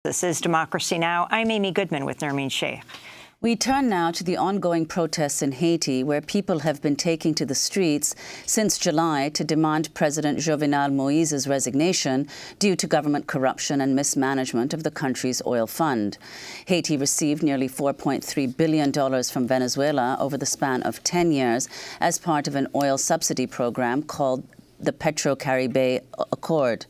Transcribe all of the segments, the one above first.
This is Democracy Now! I'm Amy Goodman with Nermeen Sheikh. We turn now to the ongoing protests in Haiti, where people have been taking to the streets since July to demand President Jovenel Moïse's resignation due to government corruption and mismanagement of the country's oil fund. Haiti received nearly $4.3 billion from Venezuela over the span of 10 years as part of an oil subsidy program called the Petro-Caribe Accord.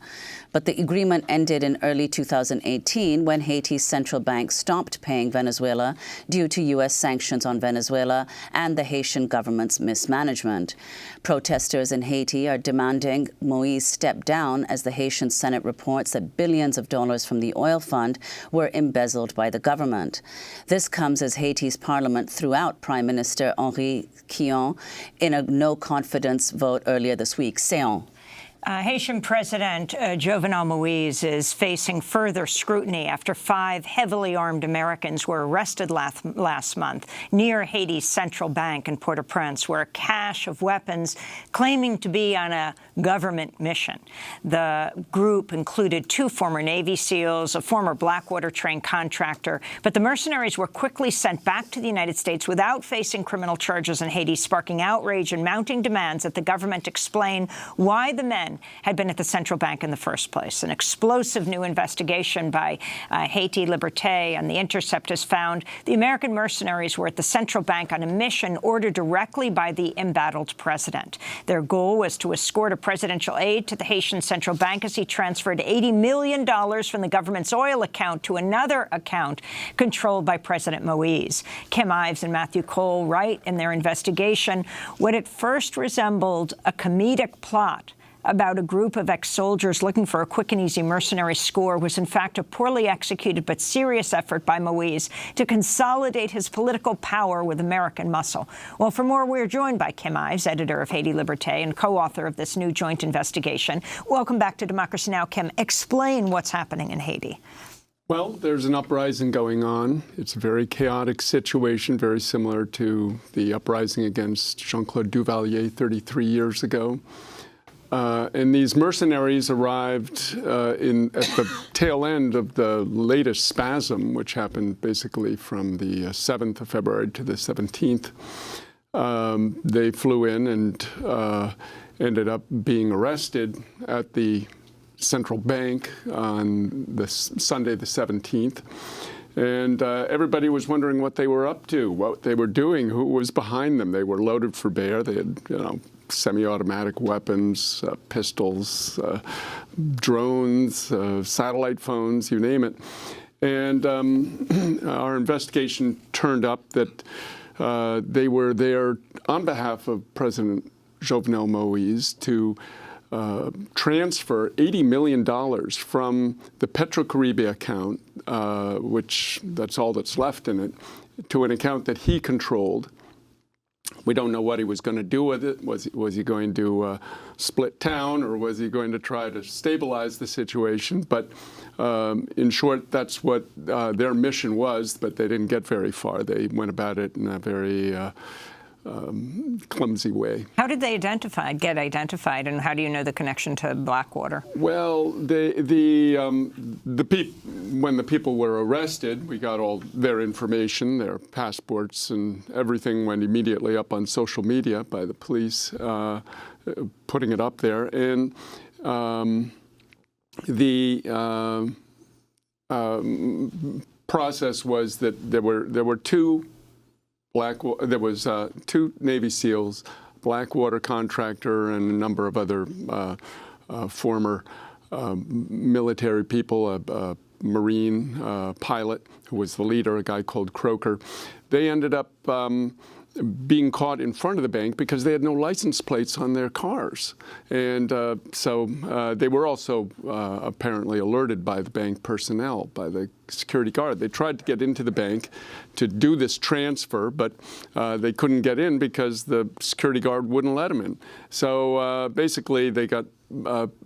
But the agreement ended in early 2018 when Haiti's central bank stopped paying Venezuela due to U.S. sanctions on Venezuela and the Haitian government's mismanagement. Protesters in Haiti are demanding Moïse step down as the Haitian Senate reports that billions of dollars from the oil fund were embezzled by the government. This comes as Haiti's parliament threw out Prime Minister Henri Quillon in a no-confidence vote earlier this week. Seon. Haitian President Jovenel Moïse is facing further scrutiny after 5 heavily armed Americans were arrested last month near Haiti's central bank in Port-au-Prince, where a cache of weapons claiming to be on a government mission. The group included 2 former Navy SEALs, a former Blackwater train contractor, but the mercenaries were quickly sent back to the United States without facing criminal charges in Haiti, sparking outrage and mounting demands that the government explain why the men had been at the central bank in the first place. An explosive new investigation by Haiti Liberté and The Intercept has found the American mercenaries were at the central bank on a mission ordered directly by the embattled president. Their goal was to escort a presidential aide to the Haitian central bank as he transferred $80 million from the government's oil account to another account controlled by President Moïse. Kim Ives and Matthew Cole write in their investigation what at first resembled a comedic plot about a group of ex-soldiers looking for a quick and easy mercenary score was in fact a poorly executed but serious effort by Moïse to consolidate his political power with American muscle. Well, for more, we're joined by Kim Ives, editor of Haiti Liberté and co-author of this new joint investigation. Welcome back to Democracy Now! Kim, explain what's happening in Haiti. Well, there's an uprising going on. It's a very chaotic situation, very similar to the uprising against Jean-Claude Duvalier 33 years ago. And these mercenaries arrived at the tail end of the latest spasm, which happened basically from the 7th of February to the 17th. They flew in and ended up being arrested at the central bank on the Sunday the 17th. And everybody was wondering what they were up to, what they were doing, who was behind them. They were loaded for bear. They had, semi-automatic weapons, pistols, drones, satellite phones, you name it. And our investigation turned up that they were there on behalf of President Jovenel Moïse to transfer $80 million from the Petro-Caribe account, which that's all that's left in it, to an account that he controlled. We don't know what he was going to do with it. Was he going to split town, or was he going to try to stabilize the situation? But in short, that's what their mission was, but they didn't get very far. They went about it in a very clumsy way. How did they get identified, and how do you know the connection to Blackwater? Well, when the people were arrested, we got all their information, their passports, and everything went immediately up on social media by the police, putting it up there. And the process was that there were 2 2 Navy SEALs, Blackwater contractor, and a number of other former military people, a Marine pilot who was the leader, a guy called Croker. They ended up being caught in front of the bank because they had no license plates on their cars. And so they were also apparently alerted by the bank personnel, by the security guard. They tried to get into the bank to do this transfer, but they couldn't get in because the security guard wouldn't let them in. So basically they got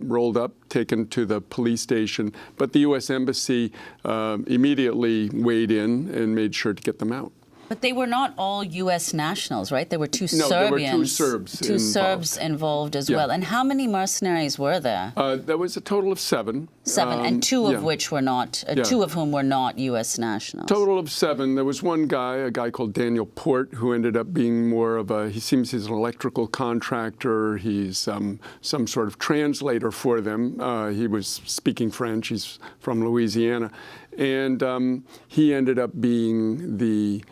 rolled up, taken to the police station, but the U.S. Embassy immediately weighed in and made sure to get them out. But they were not all U.S. nationals, right? There were two No, Serbians. there were two Serbs Two Serbs involved as well. And how many mercenaries were there? There was a total of 7. 7, and two of which were not, two of whom were not U.S. nationals. Total of 7. There was one guy, a guy called Daniel Port, who ended up being more of a, he seems he's an electrical contractor. He's some sort of translator for them. He was speaking French. He's from Louisiana. And he ended up being the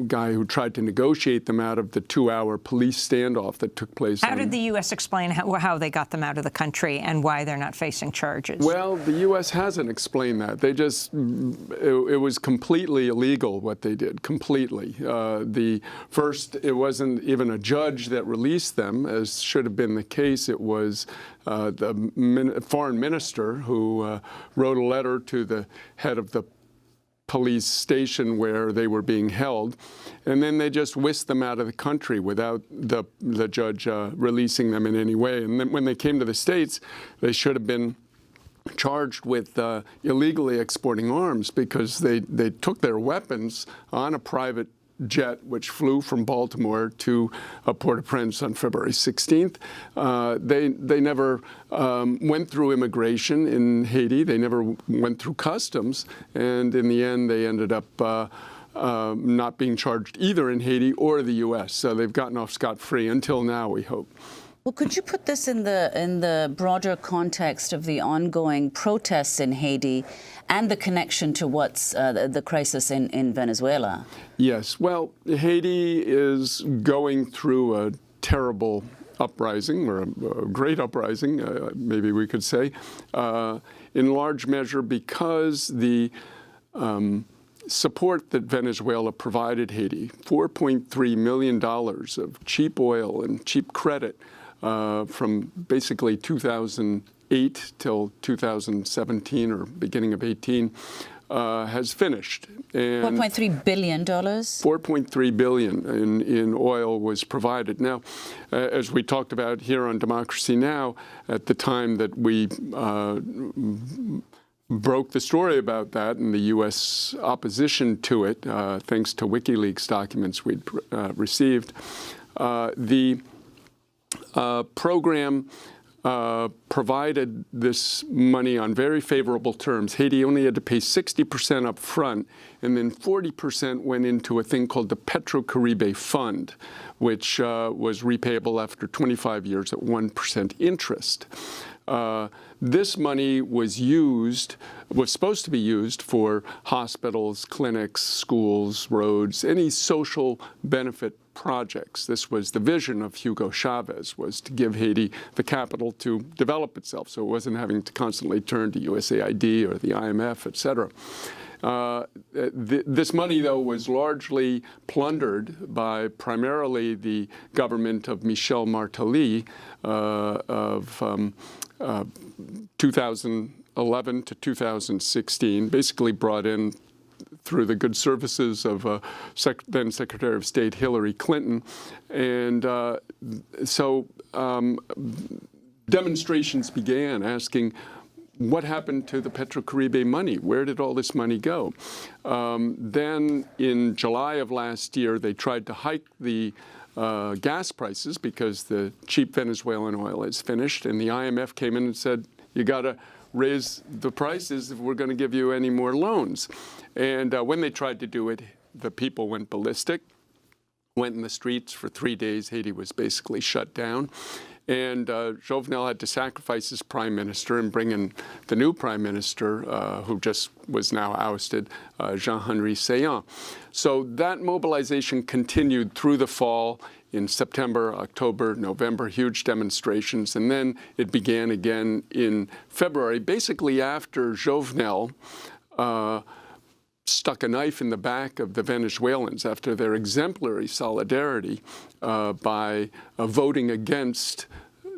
guy who tried to negotiate them out of the 2-hour police standoff that took place. How did the U.S. explain how they got them out of the country and why they're not facing charges? Well, the U.S. hasn't explained that. They just, it was completely illegal what they did, completely. It wasn't even a judge that released them, as should have been the case. It was the foreign minister who wrote a letter to the head of the police station where they were being held, and then they just whisked them out of the country without the judge releasing them in any way. And then when they came to the States, they should have been charged with illegally exporting arms, because they took their weapons on a private jet which flew from Baltimore to Port-au-Prince on February 16th. They never went through immigration in Haiti. They never went through customs. And in the end, they ended up not being charged either in Haiti or the U.S. So they've gotten off scot-free until now, we hope. Well, could you put this in the broader context of the ongoing protests in Haiti and the connection to what's the crisis in Venezuela? Yes. Well, Haiti is going through a terrible uprising, or a great uprising, maybe we could say, in large measure because the support that Venezuela provided Haiti, $4.3 million of cheap oil and cheap credit, from basically 2008 till 2017 or beginning of 18, has finished. And $4.3 billion? $4.3 billion in oil was provided. Now, as we talked about here on Democracy Now!, at the time that we broke the story about that and the U.S. opposition to it, thanks to WikiLeaks documents we'd received, the program provided this money on very favorable terms. Haiti only had to pay 60% up front, and then 40% went into a thing called the Petro-Caribe Fund, which was repayable after 25 years at 1% interest. This money was supposed to be used for hospitals, clinics, schools, roads, any social benefit projects. This was the vision of Hugo Chavez, was to give Haiti the capital to develop itself, so it wasn't having to constantly turn to USAID or the IMF, et cetera. This money, though, was largely plundered by primarily the government of Michel Martelly of 2011 to 2016, basically brought in through the good services of then Secretary of State Hillary Clinton. And so demonstrations began asking, what happened to the Petro-Caribe money? Where did all this money go? Then in July of last year, they tried to hike the gas prices because the cheap Venezuelan oil is finished. And the IMF came in and said, you got to raise the prices if we're going to give you any more loans. And when they tried to do it, the people went ballistic, went in the streets for 3 days. Haiti was basically shut down. And Jovenel had to sacrifice his prime minister and bring in the new prime minister, who just was now ousted, Jean-Henri Séan. So that mobilization continued through the fall. In September, October, November, huge demonstrations. And then it began again in February, basically after Jovenel stuck a knife in the back of the Venezuelans after their exemplary solidarity by voting against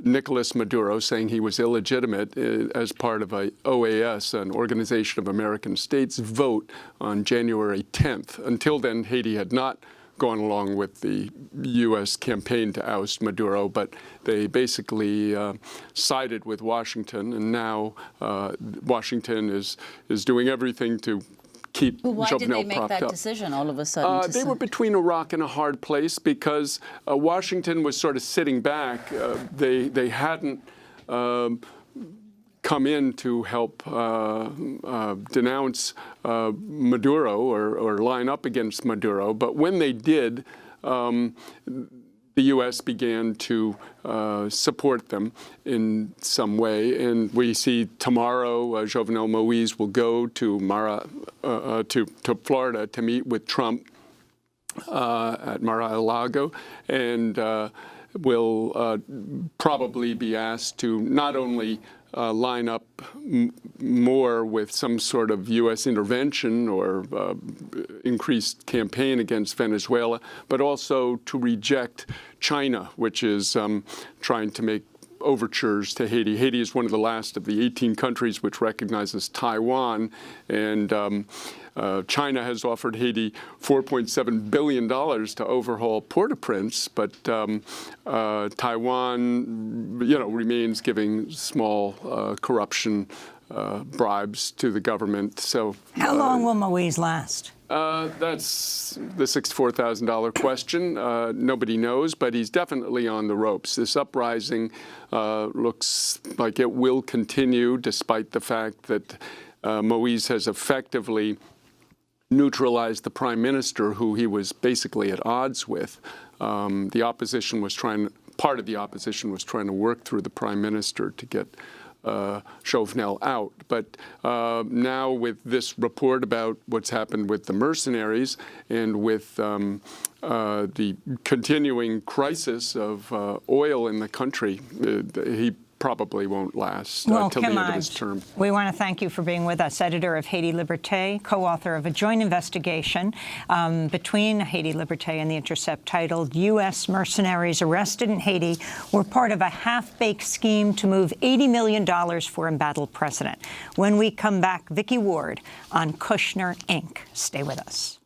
Nicolas Maduro, saying he was illegitimate as part of a OAS, an Organization of American States, vote on January 10th. Until then, Haiti had not gone along with the U.S. campaign to oust Maduro, but they basically sided with Washington, and now Washington is doing everything to keep Well, why did they Jovenel make propped that up. decision all of a sudden? They were between a rock and a hard place because Washington was sort of sitting back. They hadn't come in to help denounce Maduro or line up against Maduro. But when they did, the U.S. began to support them in some way, and we see tomorrow Jovenel Moïse will go to Florida to meet with Trump at Mar-a-Lago, and will probably be asked to not only line up more with some sort of U.S. intervention or increased campaign against Venezuela, but also to reject China, which is trying to make overtures to Haiti. Haiti is one of the last of the 18 countries which recognizes Taiwan, and China has offered Haiti $4.7 billion to overhaul Port-au-Prince, but Taiwan, remains giving small corruption bribes to the government. So, how long will Moïse last? That's the $64,000 question. Nobody knows, but he's definitely on the ropes. This uprising looks like it will continue, despite the fact that Moïse has effectively neutralized the prime minister, who he was basically at odds with. The opposition was part of the opposition was trying to work through the prime minister to get Jovenel out. But now with this report about what's happened with the mercenaries and with the continuing crisis of oil in the country, he probably won't last till the end of his term. We want to thank you for being with us, editor of Haiti Liberté, co-author of a joint investigation between Haiti Liberté and The Intercept titled U.S. Mercenaries Arrested in Haiti Were Part of a Half-Baked Scheme to Move $80 million for Embattled President. When we come back, Vicky Ward on Kushner, Inc. Stay with us.